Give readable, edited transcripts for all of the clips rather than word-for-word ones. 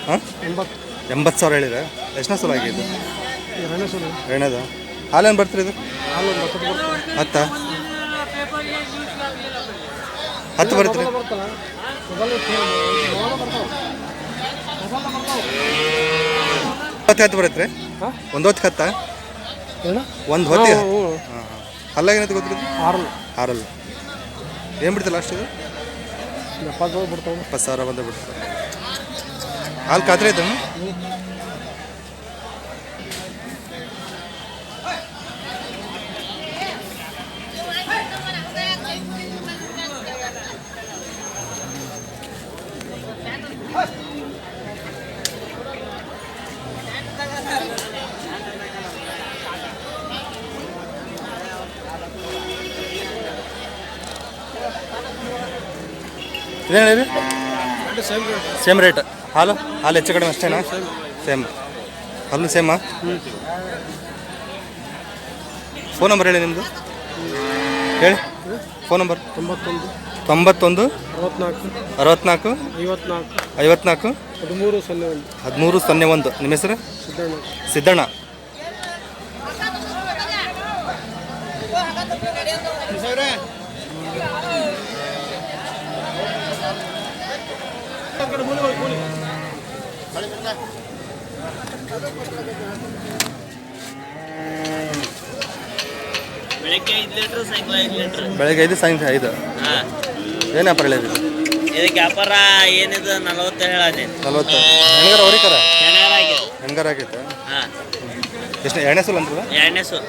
ಹಾಂ 80,000 ಹೇಳಿದ್ರೆ ಎಷ್ಟನೇ ಸಲ ಆಗಿದೆ? ಎರಡನೇದು. ಹಾಲೇನು ಬರ್ತೀರಿ ಇದು? 10 ಬರ್ತೀರಿ? 10 ಬರುತ್ತೆ ರೀ. ಒಂದು ಹೊತ್ತಿಗೆ 10 ಒಂದು ಹೊತ್ತಿಗೆ? ಹಾಂ ಅಲ್ಲಾಗೇನೈತೆ ಗೊತ್ತಿರೋದು? 6 ಏನು ಬಿಡ್ತಿಲ್ಲ ಅಷ್ಟು? 70,000 ಬಂದು ಬಿಡ್ತಾರೆ. ಹಾಲು ಖಾತ್ರಿ ಐತೆ? ಇದೇನು ಹೇಳಿ? Same rate. ಹಾಲು ಹೆಚ್ಚು ಕಡಿಮೆ ಅಷ್ಟೇನಾ? ಸೇಮ್ ಹಾಲು ಸೇಮಾ? ಫೋನ್ ನಂಬರ್ ಹೇಳಿ ನಿಮ್ಮದು. ಹೇಳಿ ಫೋನ್ ನಂಬರ್. 91 64 54 1301. ನಿಮ್ಮ ಹೆಸರು? ಸಿದ್ದಣ್ಣ. ಬೆಳಗ್ಗೆ 5 ಸಾಯಂಕಾಲ 5. ಏನು ವ್ಯಾಪಾರ ಹೇಳಿದ್ರಿ? ಇದಕ್ಕೆ ವ್ಯಾಪಾರ ಏನಿದೆ 40 ಹೇಳದೆ. 40 ಹೆಣ್ಗಾರ ಹೊರಿಕರ? ಹೆಣ್ಗಾರ ಆಗೈತೆ. ಹಾಂ ಎಷ್ಟು? ಎರಡನೇ ಸೂಲ್ ಅಂದ್ರಲ್ಲ? ಎರಡನೇ ಸೂಲ್.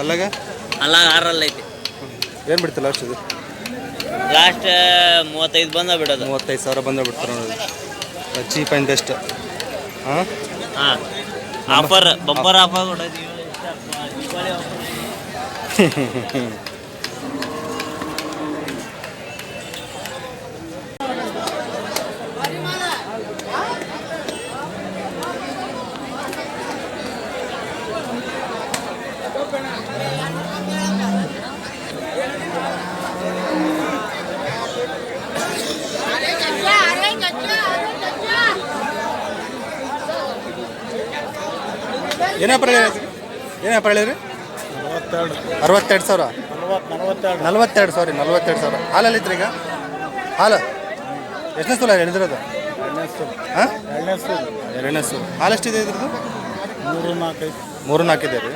ಅಲ್ಲಾಗ 6 ಐತಿ. ಏನು ಬಿಡ್ತಿಲ್ಲ ಅಷ್ಟು? ಇದು ಲಾಸ್ಟ್ 35 ಬಂದ ಬಿಡೋದು. 35,000 ಬಂದ ಬಿಡ್ತಾರೆ ನೋಡಿ. Cheap and best. ಹಾಂ ಆಫರ್ ಬಂಪರ್ ಆಫರ್ ಕೊಡೋದು. ಏನು ವ್ಯಾಪಾರ ಹೇಳಿದ್ರಿ? 62,000. 42,000. ಹಾಲಲ್ಲಿ ಇತ್ತು ಈಗ? ಹಾಲು ಎಷ್ಟನೇ ಸೂಲ ಹೇಳಿದ್ರದು? ಹಾಂ ಎರಡನೇ ಸೂಲು. ಹಾಲು ಎಷ್ಟಿದೆ ಇದ್ರದ್ದು? 3-4 ಇದೆ ರೀ.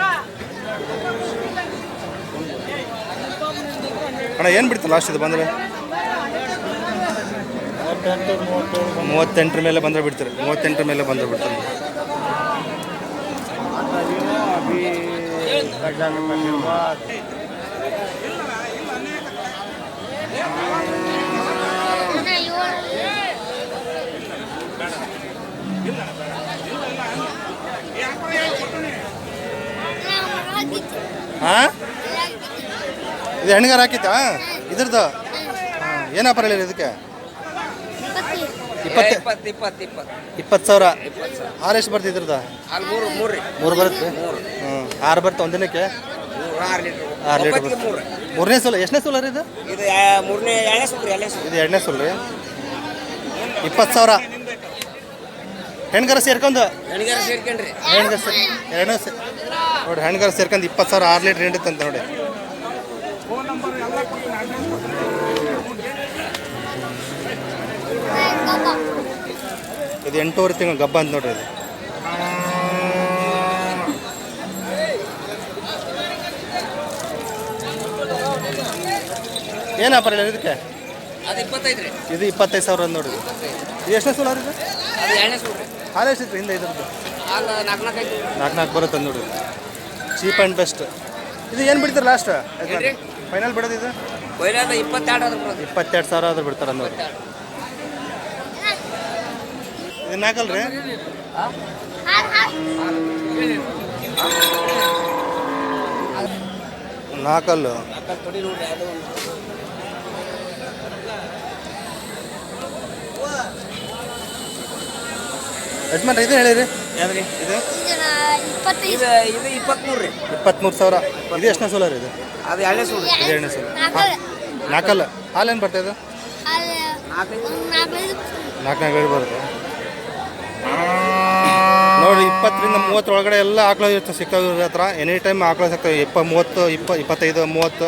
ಅಣ್ಣ ಏನು ಬಿಡ್ತು ಲಾಸ್ಟ್ ಇದು ಬಂದರೆ? 38 ಮೇಲೆ ಬಂದರೆ ಬಿಡ್ತೀರಿ? 38 ಮೇಲೆ ಬಂದರೆ ಬಿಡ್ತಾರೆ. ಹಾಂ ಇದು ಹೆಣ್ಗಾರ ಹಾಕಿತ್ತಾ ಇದ್ರದ್ದು? ಏನು ವ್ಯಾಪಾರ ಹೇಳಿರಿ ಇದಕ್ಕೆ? 20,000. ಹಾಲು ಎಷ್ಟು ಬರ್ತಿ ಇದ್ರದ್ದು? 3 ಬರುತ್ತೆ. 6 ಬರುತ್ತೆ ಒಂದಿನಕ್ಕೆ? 6 ಲೀಟ್ರ್ ಬರುತ್ತೆ. ಮೂರನೇ ಸೂಲು. ಎಷ್ಟನೇ ಸೂಲ ರೀ ಇದು? ಇದು ಎರಡನೇ ಸೂಲು ರೀ. 20,000 ಹೆಣ್ಗಾರ ಸೇರ್ಕೊಂಡು? ಎರಡನೇ ನೋಡಿ ಹೆಣ್ಗಾರ ಸೇರ್ಕೊಂಡು 20,000. 6 ಲೀಟ್ರ್ ಹಿಂಡುತ್ತಂತ ನೋಡಿ. ಇದು 8 ತಿಂಗಳು ಗಬ್ಬ ಅಂತ ನೋಡ್ರಿ. ಇದು ಏನು ವ್ಯಾಪಾರ ಹೇಳಿ ಇದಕ್ಕೆ? ಇದು 25,000 ಅಂತ ನೋಡ್ರಿ. ಇದು ಎಷ್ಟನೇ ಸೂಲ ಇದು? ಹಾಲು ಎಷ್ಟಿತ್ತು ಹಿಂದೆ ಇದ್ರದ್ದು? 4 ಬರುತ್ತೆ ಅಂತ ನೋಡ್ರಿ. Cheap and best. ಇದು ಏನು ಬಿಡ್ತಾರೆ ಲಾಸ್ಟ್ ಫೈನಲ್ ಬಿಡೋದು? ಇದು 22,000 ಆದ್ರೆ ಬಿಡ್ತಾರೆ ನೋಡಿ. ಇದನ್ನ ಹಾಕಲ್ರಿ? ನಾಲ್ಕಲ್ಲು ಯಜಮಾನ್ರಿ ಇದು ಹೇಳಿರಿ? ಇದು 23,000. ಇದು ಎಷ್ಟನೇ ಸೋಲಾರ್ ಇದು? ಅದು ಎರಡನೇ ಸೂಲು. ಇದು ಎರಡನೇ ಸೂಲು. ನಾಲ್ಕಲ್ಲ. ಹಾಲೇನು ಬರ್ತಾ ಇದು? 4 ಬರುತ್ತೆ. 30 ಒಳಗಡೆ ಎಲ್ಲ ಆಕಳು ಸಿಗ್ತಾವೆ ಇವ್ರ ಹತ್ರ. ಎನಿ ಟೈಮ್ ಆಕಳು ಸಿಗ್ತವೆ. 30, 25, 30,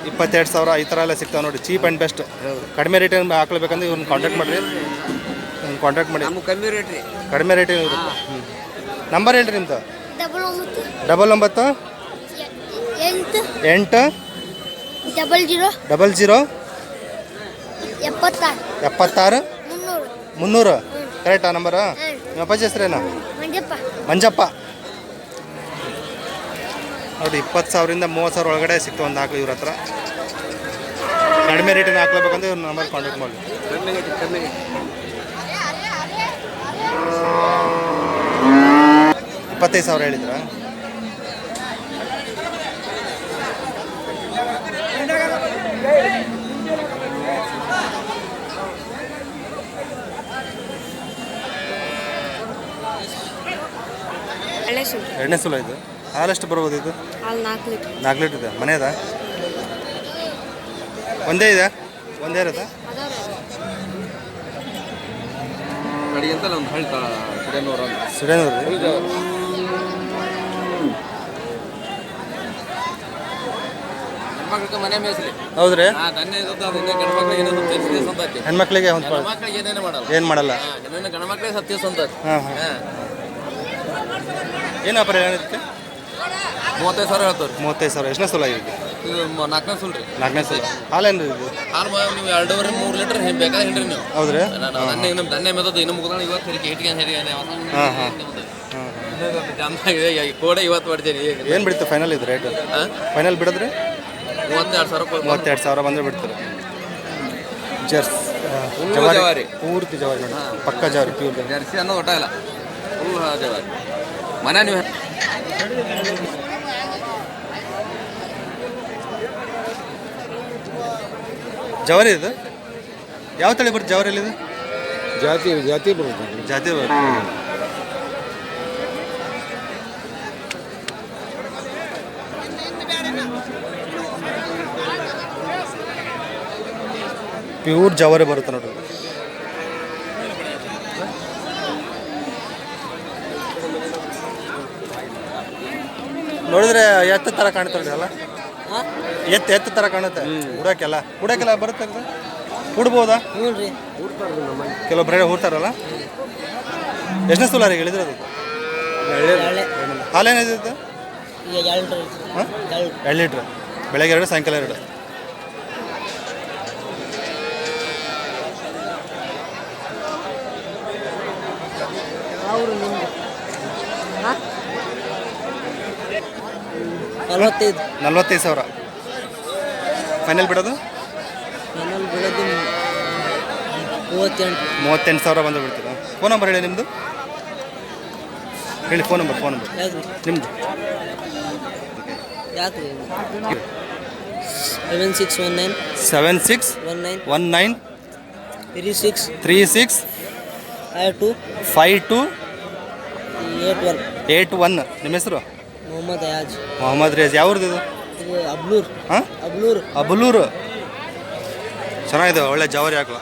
22 ಸಾವಿರ ಈ ಥರ ಎಲ್ಲ ಸಿಗ್ತಾವೆ ನೋಡಿ. Cheap and best. ಕಡಿಮೆ ರೇಟಿನ ಆಕಳು ಬೇಕಂದ್ರೆ ಇವ್ರನ್ನ ಕಾಂಟ್ಯಾಕ್ಟ್ ಮಾಡಿರಿ. ಕಾಂಟ್ಯಾಕ್ಟ್ ಮಾಡಿ. ಕಮ್ಮಿ ರೇಟ್ ರೀ. ಕಡಿಮೆ ರೇಟಿನ ಇರುತ್ತೆ. ನಂಬರ್ ಹೇಳ್ರಿ ನಿಮ್ದು. 99 8 00 76 300. ಕರೆಕ್ಟಾ ನಂಬರು? ನಿಮ್ಮ ಅಪ್ಪಾಜಿ ಹೆಸ್ರೇನು? ಮಂಜಪ್ಪ. ನೋಡಿ 20,000ರಿಂದ 30,000 ಒಳಗಡೆ ಸಿಕ್ತು ಒಂದು ಆಕಳು ಇವ್ರ ಹತ್ರ. ಕಡಿಮೆ ರೇಟಿನ ಹಾಕ್ಲೇಬೇಕಂದ್ರೆ ಇವ್ರ ನಂಬರ್ ಕಾಂಟ್ಯಾಕ್ಟ್ ಮಾಡಿ. 25,000 ಹೇಳಿದ್ರಾ? ಎರಡನೇ ಸಲ ಇದು. ಹಾಲೆಷ್ಟು ಬರ್ಬೋದು ಇದು? 4 ಲೀಟ್ರ್ ಇದೆ. ಮನೆಯದ ಒಂದೇ ಇದೆ? ಒಂದೇ ಇರುತ್ತಾ? ಸಿಡೇನೂರು ಹೌದ್ರಿ. ಹೆಣ್ಮಕ್ಳಿಗೆ ಏನು ಮಾಡಲ್ಲ. ಹಾಂ ಹಾಂ. ಏನು ವ್ಯಾಪಾರ ಏನಿರುತ್ತೆ? 35,000 ಹೇಳ್ತಾರೆ. 35,000. ಎಷ್ಟನೇ ಸಲ ಈಗ? ಇದು 4ನೇ ಸಲ ರೀ. 4ನೇ ಸಲ. ಹಾಲೇನು ಇದು? ಹಾಲು ನೀವು 2.5-3 ಲೀಟರ್ ಬೇಕಾದ್ರೆ ಹಿಂಡ್ರಿ ನೀವು. ಹೌದ್ರಿ. ದನ್ನೆ ಮೇದದ್ದು ಇನ್ನು ಮುಗಿದ ಇವತ್ತು ಸರಿ ಕೇಟಿಗೆ ಸರಿ ಹಾಂ ಹಾಂ. ಕೋಡೆ ಇವತ್ತು ಮಾಡ್ತೀನಿ. ಏನು ಬಿಡ್ತು ಫೈನಲ್ ಇದು ರೇಟ್? ಫೈನಲ್ ಬಿಡಿದ್ರಿ 32,000 ಬಂದರೆ ಬಿಡ್ತಾರೆ. ಜವಾರಿ ಪೂರ್ತಿ ಜವಾರಿ ನೋಡಿ. ಪಕ್ಕ ಜವಾರಿ ಪ್ಯೂರ್ ಜರ್ಸಿ ಅನ್ನೋದು ಒಟ್ಟ ಇಲ್ಲ. ಫುಲ್ ಜವಾರಿ ಮನೆ ನೀವು. ಜವಾರಿ ಇದು ಯಾವ ತಳಿ ಬರುತ್ತೆ? ಜವಾರಿಯಲ್ಲಿ ಇದು ಜಾತಿ ಬರುತ್ತೆ. ಜಾತಿ ಬರುತ್ತೆ. ಪ್ಯೂರ್ ಜವಾರಿ ಬರುತ್ತೆ ನೋಡಿ. ನೋಡಿದ್ರೆ ಎತ್ತು ಥರ ಕಾಣ್ತಾರೆ ಅಲ್ಲ? ಎತ್ತು ಥರ ಕಾಣುತ್ತೆ. ಹುಡಕ್ಕೆಲ್ಲ ಬರುತ್ತೆ ಅಂತ ಹುಡ್ಬೋದಾ? ಕೆಲವೊಬ್ಬರೇ ಹೂಡ್ತಾರಲ್ಲ. ಎಷ್ಟನೇ ಸಲ ರೀ ಹೇಳಿದ್ರೆ ಅದು? ಹಾಲೇನಿದೆ? 2 ಲೀಟ್ರ್. ಬೆಳಗ್ಗೆ 2, ಸಾಯಂಕಾಲ 2. ನಲ್ವತ್ತೈದು ಸಾವಿರ ಫೈನಲ್ ಬಿಡೋದು? 38,000 ಬಂದು ಬಿಡ್ತೀರಾ? ಫೋನ್ ನಂಬರ್ ಹೇಳಿ ನಿಮ್ಮದು. ಹೇಳಿ ಫೋನ್ ನಂಬರ್ ನಿಮ್ಮದು. 7619 36 5281. ನಿಮ್ಮ ಹೆಸರು? ಮೊಹಮ್ಮದ್ ರಿಯಾಜ್. ಯಾವ್ದು ಇದು? ಹಾಂ, ಅಬ್ಲೂರು. ಚೆನ್ನಾಗಿದೆ. ಒಳ್ಳೆ ಜವಾರಿ ಹಾಕಲ.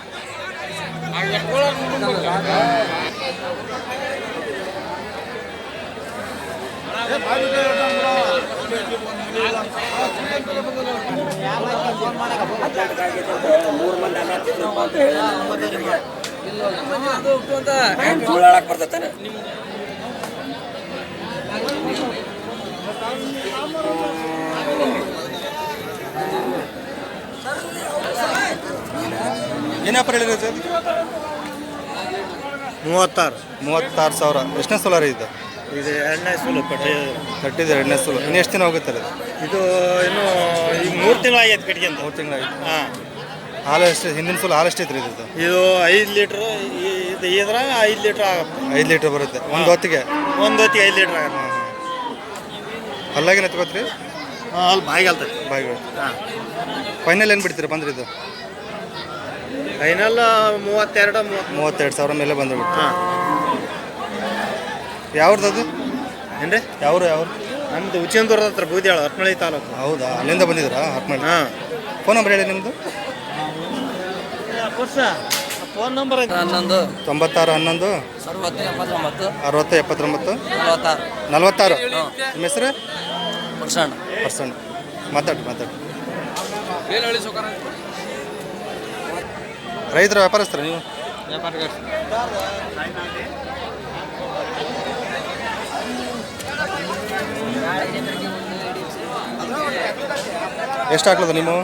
ಏನು ವ್ಯಾಪಾರ ಹೇಳಿದ್ರೆ ಸರ್? 36,000. ಎಷ್ಟನೇ ಸೋಲಾರ್ ಇದು? ಇದು 2ನೇ ಸೂಲು ಕಟ್ಟಿದೆ. 2ನೇ ಸೂಲು. ಇನ್ನು ಎಷ್ಟು ದಿನ ಹೋಗುತ್ತೆ ಅದು? ಇದು ಇನ್ನೂ ಈಗ 3 ತಿಂಗಳು ಆಗೈತೆ ಕಟ್ಟಿಗೆ ಅಂತ. 3 ತಿಂಗಳಾಯ್ತು. ಹಾಂ. ಹಾಲು ಎಷ್ಟು? ಹಿಂದಿನ ಸೂಲು ಹಾಲು ಎಷ್ಟೈತ್ರಿ ಇದು? ಇದು 5 ಲೀಟ್ರ್. ಇದು ಇದ್ರಾಗ 5 ಲೀಟ್ರ್ ಆಗುತ್ತೆ. 5 ಲೀಟ್ರ್ ಬರುತ್ತೆ ಒಂದು ಹೊತ್ತಿಗೆ. 5 ಲೀಟ್ರ್ ಆಗುತ್ತೆ. ಅಲ್ಲಾಗೇನು ಎತ್ಕೋತ್ರಿ? ಅಲ್ಲಿ ಬಾಯಿಗೆ ಅಲ್ತದೆ. ಬಾಯಿಗಳು. ಹಾಂ. ಫೈನಲ್ ಏನು ಬಿಡ್ತೀರಿ ಬಂದ್ರಿ ಇದು? ಫೈನಲ್ 32,000 ಮೇಲೆ ಬಂದುಬಿಟ್ಟು. ಹಾಂ. ಯಾವ್ದು ಅದು? ಏನ್ರಿ? ಯಾವ್ರು? ನಮ್ಮದು ಉಚ್ಚಂದೂರದ ಹತ್ರ ಬೂದಿಯಾಳ, ಹರಪನಹಳ್ಳಿ ತಾಲೂಕು. ಹೌದಾ? ಅಲ್ಲಿಂದ ಬಂದಿದ್ದೀರಾ? ಹರಪನಹಳ್ಳಿ. ಹಾಂ. ಫೋನ್ ನಂಬರ್ ಹೇಳಿ ನಿಮ್ಮದು. ಫೋನ್ ನಂಬರ್ 11 96 11 60 79 60 79 46 46 ನಿಮ್ಮ ಹೆಸರು ಪರ್ಸೆಂಟ್ ಪರ್ಸೆಂಟ್ ಮಾತಾಡಿ ರೈತರ ವ್ಯಾಪಾರಸ್ಥರು ನೀವು ಎಷ್ಟು ಹಾಕ್ಲದ ನೀವು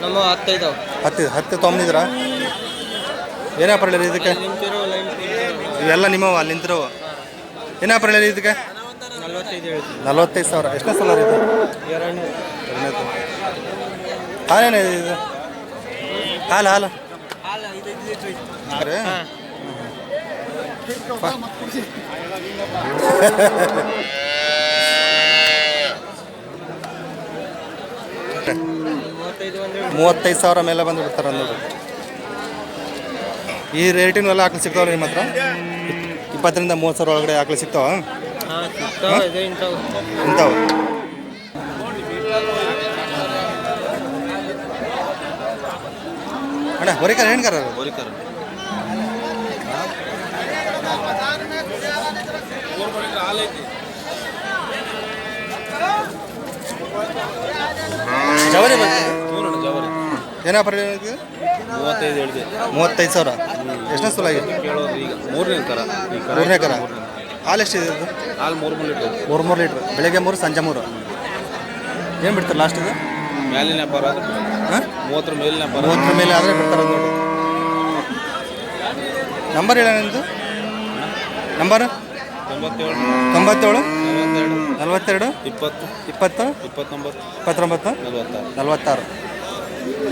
ನಮ್ಮ 15 ಹತ್ತು ತೊಗೊಂಡಿದ್ದೀರಾ ಏನು ವ್ಯಾಪಾರ ಹೇಳಿ ಇದಕ್ಕೆ ಇವೆಲ್ಲ ನಿಮ್ಮವ ಅಲ್ಲಿ ನಿಂತಿರೋವು ಏನು ವ್ಯಾಪಾರ ಹೇಳಿ ಇದಕ್ಕೆ 45,000 ಎಷ್ಟನೇ ಸಲ ಇದು ಎರಡನೇದು ಹಾಲೇನು ಇದು ಹಾಲು ಅರೆ ಮೂವತ್ತೈದು ಸಾವಿರ ಮೇಲೆ ಬಂದು ಬಿಡ್ತಾರೆ ನೋಡಿ ಈ ರೇಟಿನೆಲ್ಲ ಆಕಳು ಸಿಗ್ತಾವ ನಿಮ್ಮ ಹತ್ರ 20 ರಿಂದ 30 ಸಾವಿರ ಒಳಗಡೆ ಆಕಳು ಸಿಗ್ತಾವ ಇಂಥವು ಅಣ್ಣ ಹೊರಿಕಾರ ಹೆಣ್ಗಾರ ಹೊರಿಕಾರ ಜವರಿ ಏನಪ್ಪ 35,000 ಎಷ್ಟನೇ ಸಲ ಆಗಿದೆ ಮೂರನೇ ಕರ ಹಾಲು ಎಷ್ಟಿದೆ ಇದು ಹಾಲು 3 ಲೀಟ್ರ್ ಬೆಳಗ್ಗೆ 3 ಸಂಜೆ 3 ಏನು ಬಿಡ್ತಾರೆ ಲಾಸ್ಟ್ ಇದು ಮೇಲಿನ ವ್ಯಾಪಾರ ಹಾಂ 30 ಮೇಲಿನ ವ್ಯಾಪಾರ 30 ಮೇಲೆ ಆದರೆ ಬಿಡ್ತಾರೆ ನೋಡಿ ನಂಬರ್ ಹೇಳ ನಿಮ್ಮದು ನಂಬರ್ 97 42 20 29 46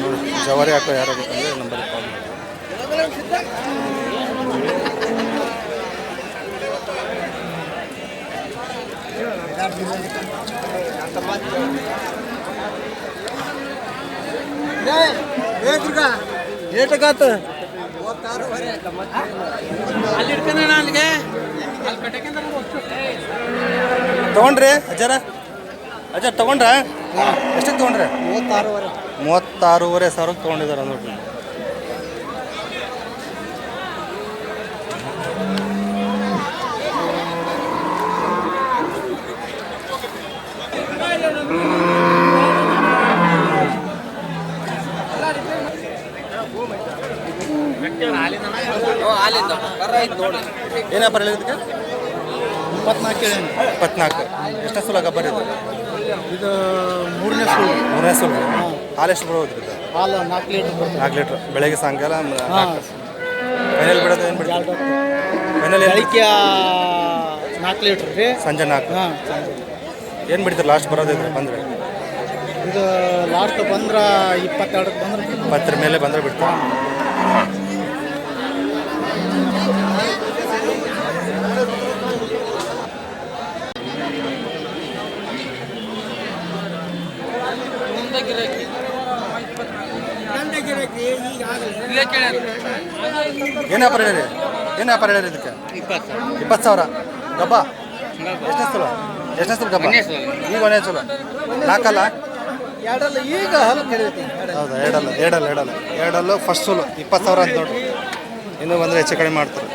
ನೋಡಿ ಜವಾರಿ ಹಾಕೋ ಯಾರು ಬೇಕಂದ್ರೆ ನಂಬರ್ ಕಾಲ್ ಮಾಡಿ ತಗೊಂಡ್ರಿ ಅಜ್ಜರ ತಗೊಂಡ್ರ ಎಷ್ಟಕ್ಕೆ ತೊಗೊಂಡ್ರೆ 36,500 ತೊಗೊಂಡಿದ್ದಾರೆ ನೋಡ್ರಿ ಏನಪ್ಪ ಹೇಳಿದಕ್ಕೆ 24 ಎಷ್ಟನೇ ಸಲ ಗಬ್ಬರ್ ಇದು ಇದು ಮೂರನೇ ಸುಳ್ಳು ಹಾಲು ಎಷ್ಟು ಬಿಡೋದು ಇದು ಹಾಲು 4 ಲೀಟ್ರ್ 4 ಲೀಟ್ರ್ ಬೆಳಗ್ಗೆ ಸಾಯಂಕಾಲ ಫೈನಲ್ ಬಿಡೋದು ಏನು ಬಿಡ್ತೀವಿ ಫೈನಲ್ ಬೆಳಿಗ್ಗೆ 4 ಲೀಟ್ರ್ ರೀ ಸಂಜೆ 4 ಏನು ಬಿಡ್ತೀರಿ ಲಾಸ್ಟ್ ಬರೋದಿದ್ರೆ ಬಂದರೆ ಇದು ಲಾಸ್ಟ್ ಬಂದ್ರೆ 22 ಬಂದ್ರೆ 20 ಮೇಲೆ ಬಂದರೆ ಬಿಡ್ತಾರೆ ಏನು ವ್ಯಾಪಾರ ಹೇಳಿರಿ ಇದಕ್ಕೆ 20,000 ಗಬ್ಬ ಎಷ್ಟನೇ ಸಲ ಗಬ್ಬ ಈಗ ಒಂದೇ ಸಲ 4 ಅಲ್ಲ ಎರಡಲ್ಲ ಈಗ ಹಾಲು ಕೇಳಿರ್ತೀನಿ ಹೌದಾ ಎರಡಲ್ಲ ಫಸ್ಟ್ ಸಲ 20,000 ಅಂತ ನೋಡ್ರಿ ಇನ್ನೂ ಬಂದರೆ ಹೆಚ್ಚು ಕಡಿಮೆ ಮಾಡ್ತಾರೆ